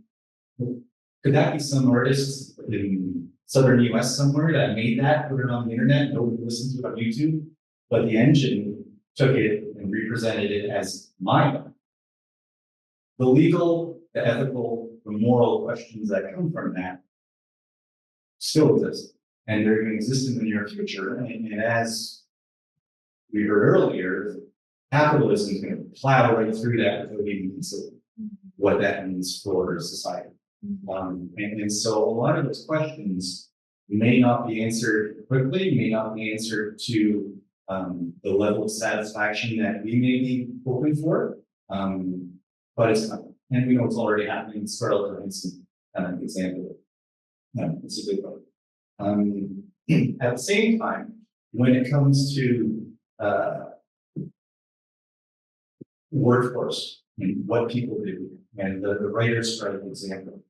Could that be some artist in southern US somewhere that made that, put it on the internet, nobody listened to it on YouTube, but the engine took it and represented it as mine? The legal, the ethical, the moral questions that come from that still exist, and they're going to exist in the near future. And as we heard earlier, capitalism is going to plow right through that without even considering what that means for society. And so a lot of those questions may not be answered quickly, may not be answered to the level of satisfaction that we may be hoping for, but it's coming. And we know it's already happening. Scarlett Johansson, example. It's a good one. At the same time, when it comes to workforce and what people do, and the writer's strike example,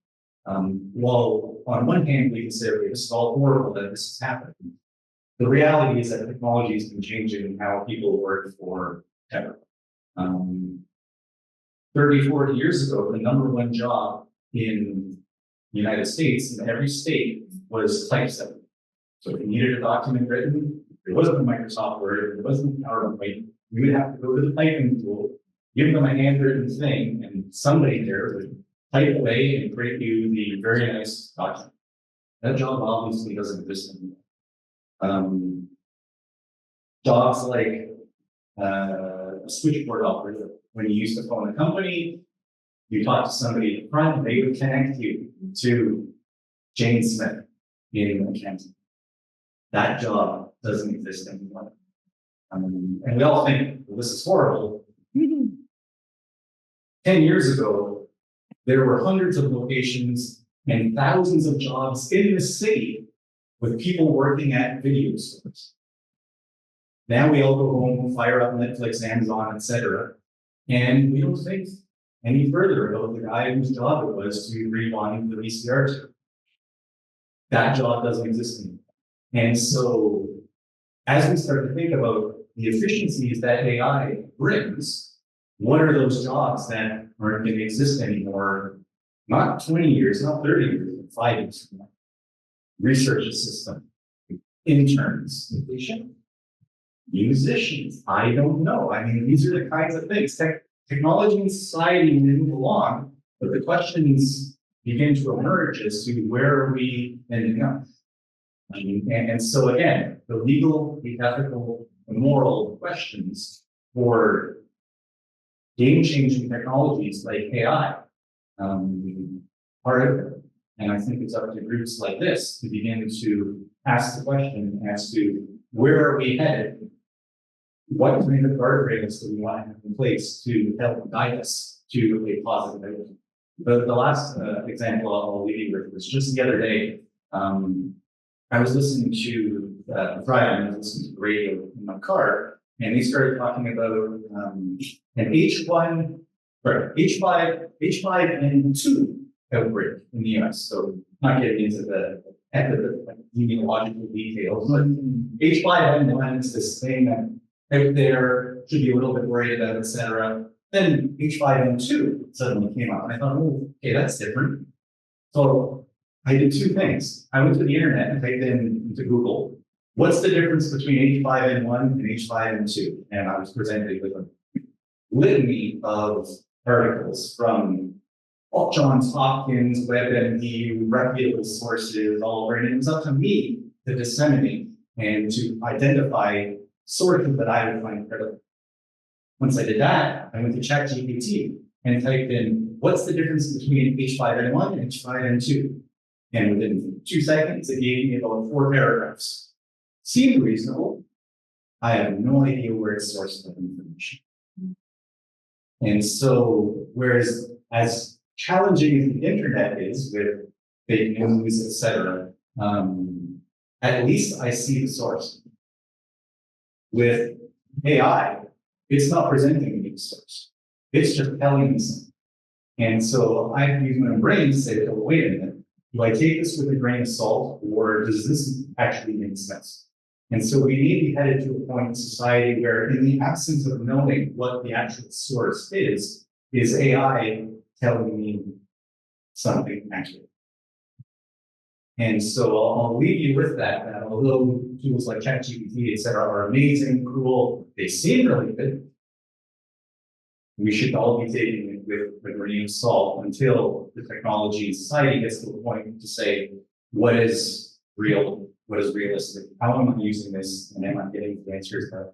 while on one hand we can say, okay, this is all horrible that this is happening, the reality is that technology has been changing how people work forever. 30, 40 years ago, the #1 job in the United States, in every state, was typesetting. So if you needed a document written, if there wasn't a Microsoft Word, if there wasn't PowerPoint, you would have to go to the typing tool, give them a handwritten thing, and somebody there would type away and create you the very nice document. That job obviously doesn't exist anymore. Jobs like a switchboard operator. When you used to phone a company, you talk to somebody at front, they would connect you to Jane Smith in accounting. That job doesn't exist anymore. And we all think, well, this is horrible. 10 years ago, there were hundreds of locations and thousands of jobs in the city with people working at video stores. Now we all go home, fire up Netflix, Amazon, etc., and we don't think any further about the guy whose job it was to rewind the VCR tape. That job doesn't exist anymore. And so, as we start to think about the efficiencies that AI brings, what are those jobs that aren't going to exist anymore? Not 20 years, not 30 years, but 5 years from now. Research assistant, interns, musicians, I don't know. I mean, these are the kinds of things. Technology and society move along, but the questions begin to emerge as to where are we ending up. And so again, the legal, the ethical, the moral questions for game-changing technologies like AI are out there. And I think it's up to groups like this to begin to ask the question as to where are we headed? What kind of guardrails do we want to have in place to help guide us to a positive outcome? The last example I'll leave you with was just the other day. I was listening to Friday, I was listening to the radio in my car, and they started talking about an H5N2 outbreak in the US. So not getting into the epidemiological details, but H5N1 is this thing that out there should be a little bit worried about, et cetera. Then H5N2 suddenly came up, and I thought, oh, okay, that's different. So I did two things. I went to the internet and typed into Google, what's the difference between H5N1 and H5N2? And I was presented with a litany of articles from Johns Hopkins, WebMD, reputable sources, all over. And it was up to me to disseminate and to identify sources that I would find credible. Once I did that, I went to ChatGPT and typed in, what's the difference between H5N1 and H5N2? And within 2 seconds, it gave me about 4 paragraphs. Seemed reasonable. I have no idea where it sourced that information. And so, whereas as challenging as the internet is with fake news, etc., at least I see the source. With AI, it's not presenting me the source. It's just telling me something. And so I have to use my brain to say, oh, wait a minute, do I take this with a grain of salt, or does this actually make sense? And so we may be headed to a point in society where, in the absence of knowing what the actual source is AI telling me something accurate? And so I'll leave you with that although tools like ChatGPT, et cetera, are amazing, cool, they seem really good, we should all be taking it with a grain of salt until the technology in society gets to a point to say, what is real, what is realistic, how am I using this, and am I getting the answers that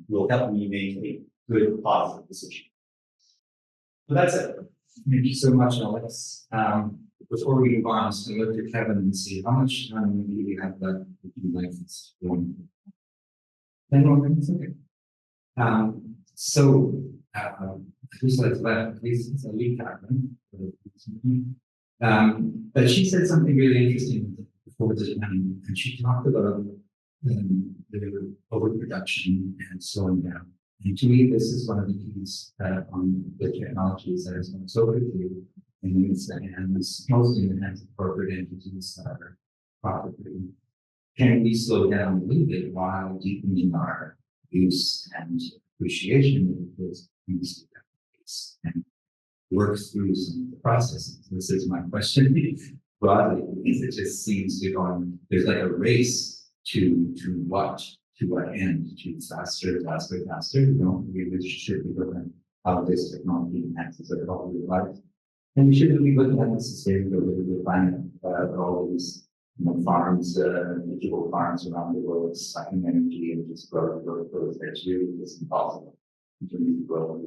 will help me make a good, positive decision. So that's it. Thank you so much, Alex. Before we move on, so look to Kevin and see how much time do we have left if you'd like this one. 10 more minutes, okay. Who's left? Please, it's a lead Catherine. But she said something really interesting before this time, and she talked about the overproduction and slowing down. And to me, this is one of the keys on the technologies that is going so quickly in its hands, mostly in the hands of corporate entities that are profiting. Can we slow down a little bit while deepening our use and appreciation of this use and work through some of the processes? This is my question broadly, because it just seems to go on, there's like a race to what end, to faster. You know, we really should be looking at how this technology enhances our quality of life. And we shouldn't be looking at the sustainability of the planet, all these farms, digital farms around the world, sucking energy and just grow. It's really just impossible to grow.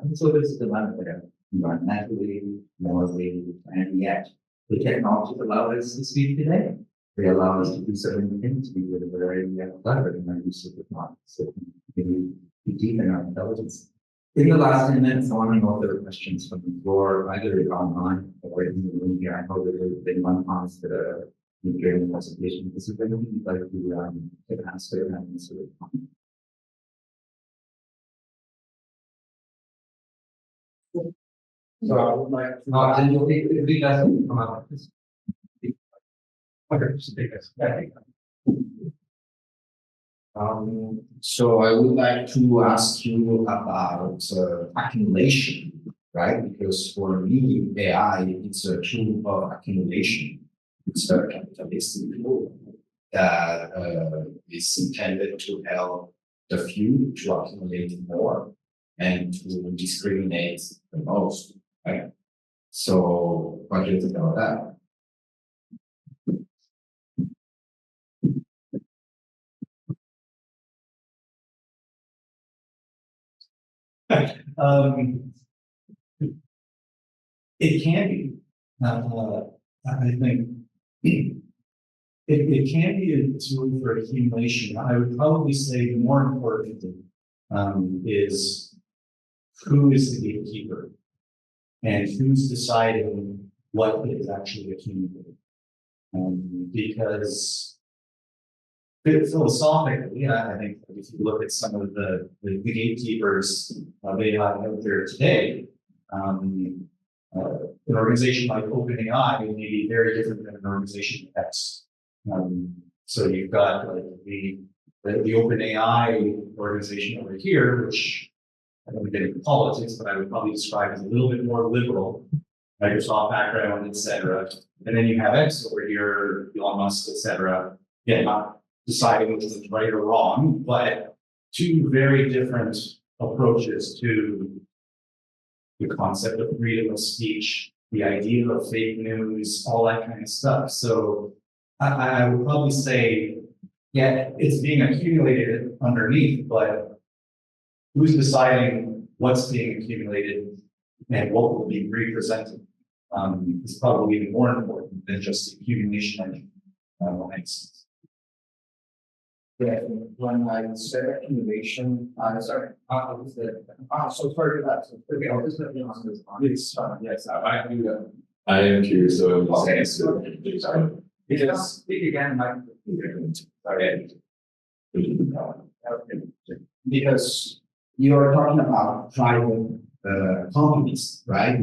And so there's a dilemma there, environmentally, morally, and yet the technologies allow us to speak today. They allow us to do so many things. We were very clever in our use of technology. So we deepen our intelligence. In the last 10 minutes, I want to know if there are questions from the floor, either online or in the room here. I know that there's been one comment that during the presentation. Is there anything you'd like to answer and sort of comment? So I would like to. And you'll be guys come out. Okay, so take this. So I would like to ask you about accumulation, right? Because for me, AI, it's a tool of accumulation. It's a capitalistic tool that is intended to help the few to accumulate more and to discriminate the most, right? So what do you think about that? It can be. I think it can be a tool for accumulation. I would probably say the more important thing is who is the gatekeeper and who's deciding what is actually accumulated. Because philosophically, I think if you look at some of the gatekeepers of AI out there today, An organization like OpenAI may be very different than an organization X. So you've got like the OpenAI organization over here, which I don't get into politics, but I would probably describe as a little bit more liberal, Microsoft background, etc. And then you have X over here, Elon Musk, etc. Again, not deciding which is right or wrong, but two very different approaches to the concept of freedom of speech, the idea of fake news, all that kind of stuff. So I would probably say, yeah, it's being accumulated underneath, but who's deciding what's being accumulated and what will be represented is probably even more important than just the accumulation of things. Yeah, when I said accumulation, sorry, so sorry for that. So, okay, I'll just let you on this one. Yes, I do that. I am curious, so Okay. sorry. Because, speak again, Mike. Okay. Because you're talking about private companies, right?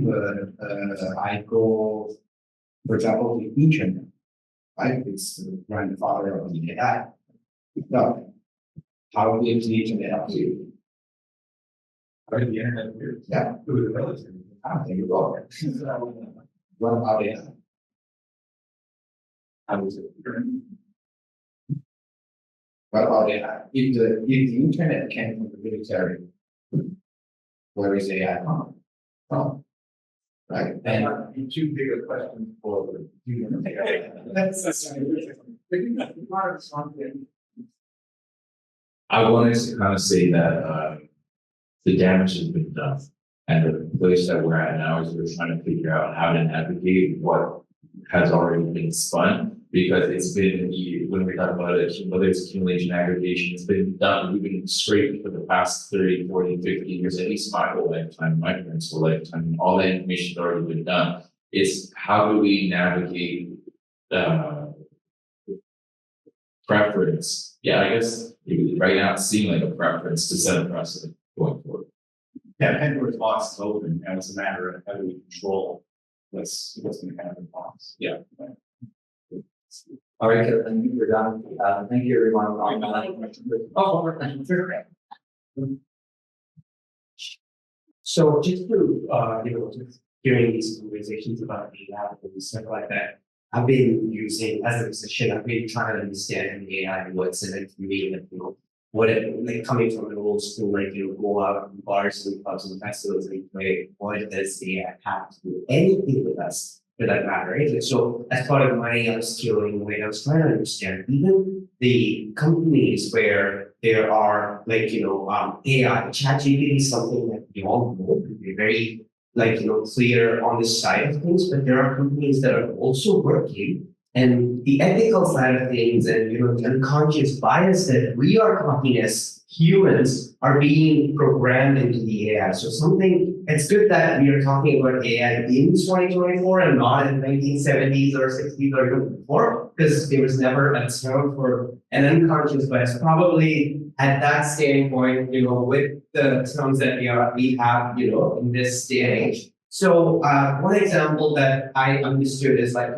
I go, for example, the internet, right? It's the grandfather of the AI. No. How will the internet help you? How did the internet appear? Yeah. It was a military. I don't think it will. What about AI? How was it? What about AI? If the internet came from the military, where is AI from? Right? And Two bigger questions for you. I wanted to kind of say that the damage has been done. And the place that we're at now is we're trying to figure out how to navigate what has already been spun, because it's been, when we talk about it, whether it's accumulation, aggregation, it's been done, we've been scraped for the past 30, 40, 50 years, at least my whole lifetime, my parents' whole lifetime, all that information has already been done. It's how do we navigate preference? Yeah, I guess right now it's seeming like a preference to set a precedent going forward. Yeah, Pandora's box is open, and it's a matter of how do we control what's going to happen in the box. Yeah. All right, I think we're done. Thank you, everyone. So just to, just hearing these conversations about AI and stuff like that, I've been using, as a musician, I've been trying to understand AI and what's in it for me, and, what it, like coming from an old school, like, go out in bars and pubs and festivals and play, what does AI have to do anything with us for that matter, right? Like, so as part of my upskilling, like I was trying to understand even the companies where there are like, AI, ChatGPT is something that we all know, we're very clear on this side of things, but there are companies that are also working and the ethical side of things and the unconscious bias that we are talking as humans are being programmed into the AI. So it's good that we are talking about AI in 2024 and not in 1970s or 60s or even before, because there was never a term for an unconscious bias. Probably at that standpoint, with the terms that we have, in this day and age. So one example that I understood is how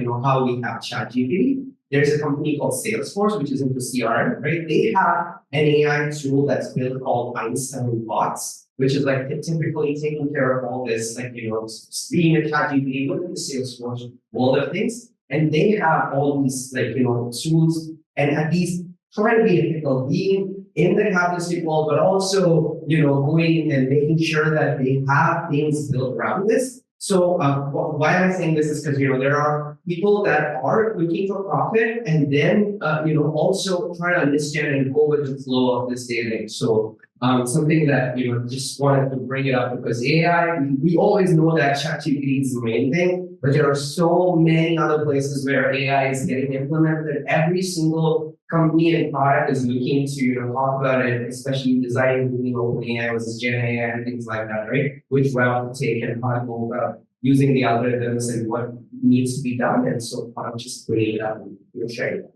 we have ChatGPT. There's a company called Salesforce, which is into CRM, right? They have an AI tool that's built called Einstein bots, which is typically taking care of all this, being a ChatGPT within the Salesforce world of things. And they have all these tools and at least trying to be ethical, being in the capitalistic world, but also, going and making sure that they have things built around this. So why am I saying this is because, there are people that are looking for profit and then, also trying to understand and go with the flow of this day and age. So something that, just wanted to bring it up because AI, we always know that ChatGPT is the main thing, but there are so many other places where AI is getting implemented. Every single company and product is looking to talk about it, especially designing using OpenAI versus Gen AI and things like that, right? Which route to take and how to go about using the algorithms and what needs to be done. And so I'm just putting it up and sharing it.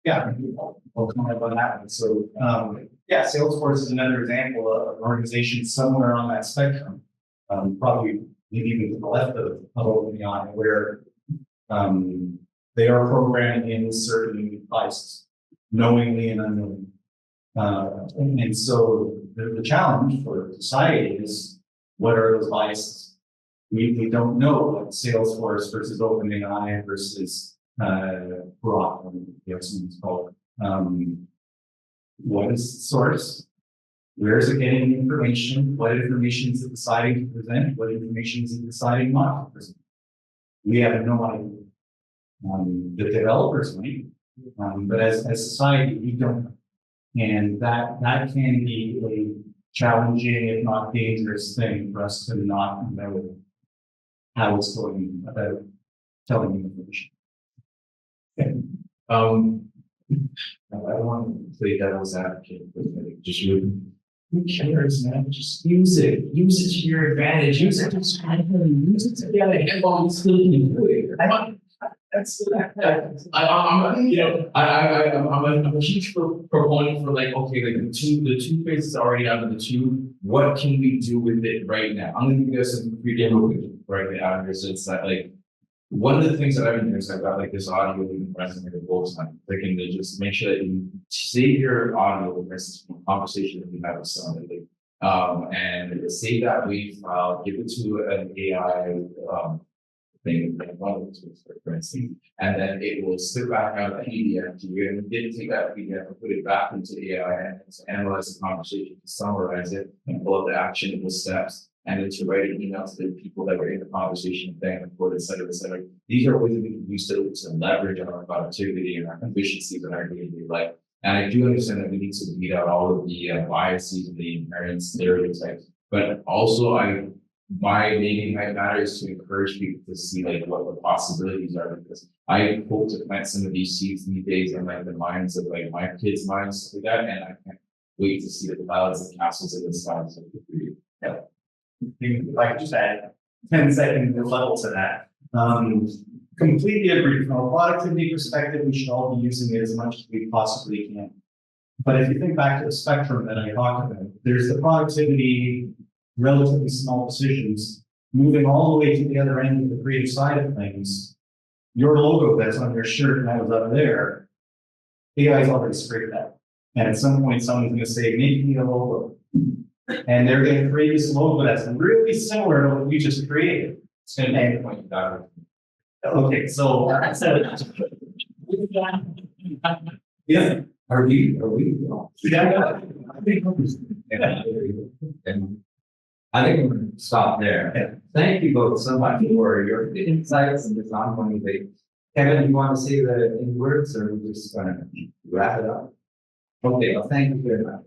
Yeah, I'll comment on that one. So, Salesforce is another example of an organization somewhere on that spectrum. probably maybe even to the left of OpenAI, where they are programming in certain biases, knowingly and unknowingly. And so the challenge for society is, what are those biases? We don't know what Salesforce versus OpenAI versus Grok, something's called. What is the source? Where is it getting information? What information is it deciding to present? What information is it deciding not to present? We have no idea. The developers might, but as society, we don't know. And that can be a challenging, if not dangerous thing for us to not know how it's going about telling information. Okay. I don't want to play devil's advocate, but just really, who cares, man? Just use it. Use it to your advantage. Use it to use it to get ahead while you still can do it. I'm a huge proponent for like, okay, like the toothpaste is already out of the tube. What can we do with it right now? I'm gonna give you guys some free demo right now. So it's that like one of the things that I've been doing is I've got like this audio present here the whole time. Clicking to just make sure that you save your audio versus conversation that you have with somebody. And save that WAV file, give it to an AI thing, like one of the for instance, and then it will spit back out a PDF to you, and then take that PDF and put it back into AI and to analyze the conversation, to summarize it, and pull up the actionable steps, and then to write an email to the people that were in the conversation, thank them for it, et cetera, et cetera. These are ways that we can use to leverage our productivity and our efficiencies in our day-to-day life. And I do understand that we need to weed out all of the biases and the inherent stereotypes, but also my matter is to encourage people to see like what the possibilities are, because I hope to plant some of these seeds these days in like the minds of like my kids' minds, stuff like that, and I can't wait to see the clouds and castles in the skies of the future. Yeah. If I could just add 10 second level to that. Completely agree. From a productivity perspective, we should all be using it as much as we possibly can. But if you think back to the spectrum that I talked about, there's the productivity, relatively small decisions, moving all the way to the other end of the creative side of things. Your logo that's on your shirt and that was up there, AI's already scraped that. And at some point, someone's going to say, make me a logo. And they're going to create this logo that's really similar to what we just created. It's going to make a point about it. Okay, so yeah. Are we? Yeah. I think I'm going to stop there. Yeah. Thank you both so much for your insights and this ongoing debate. Kevin, you want to say the in words, or we're just going to wrap it up? Okay, well, thank you very much.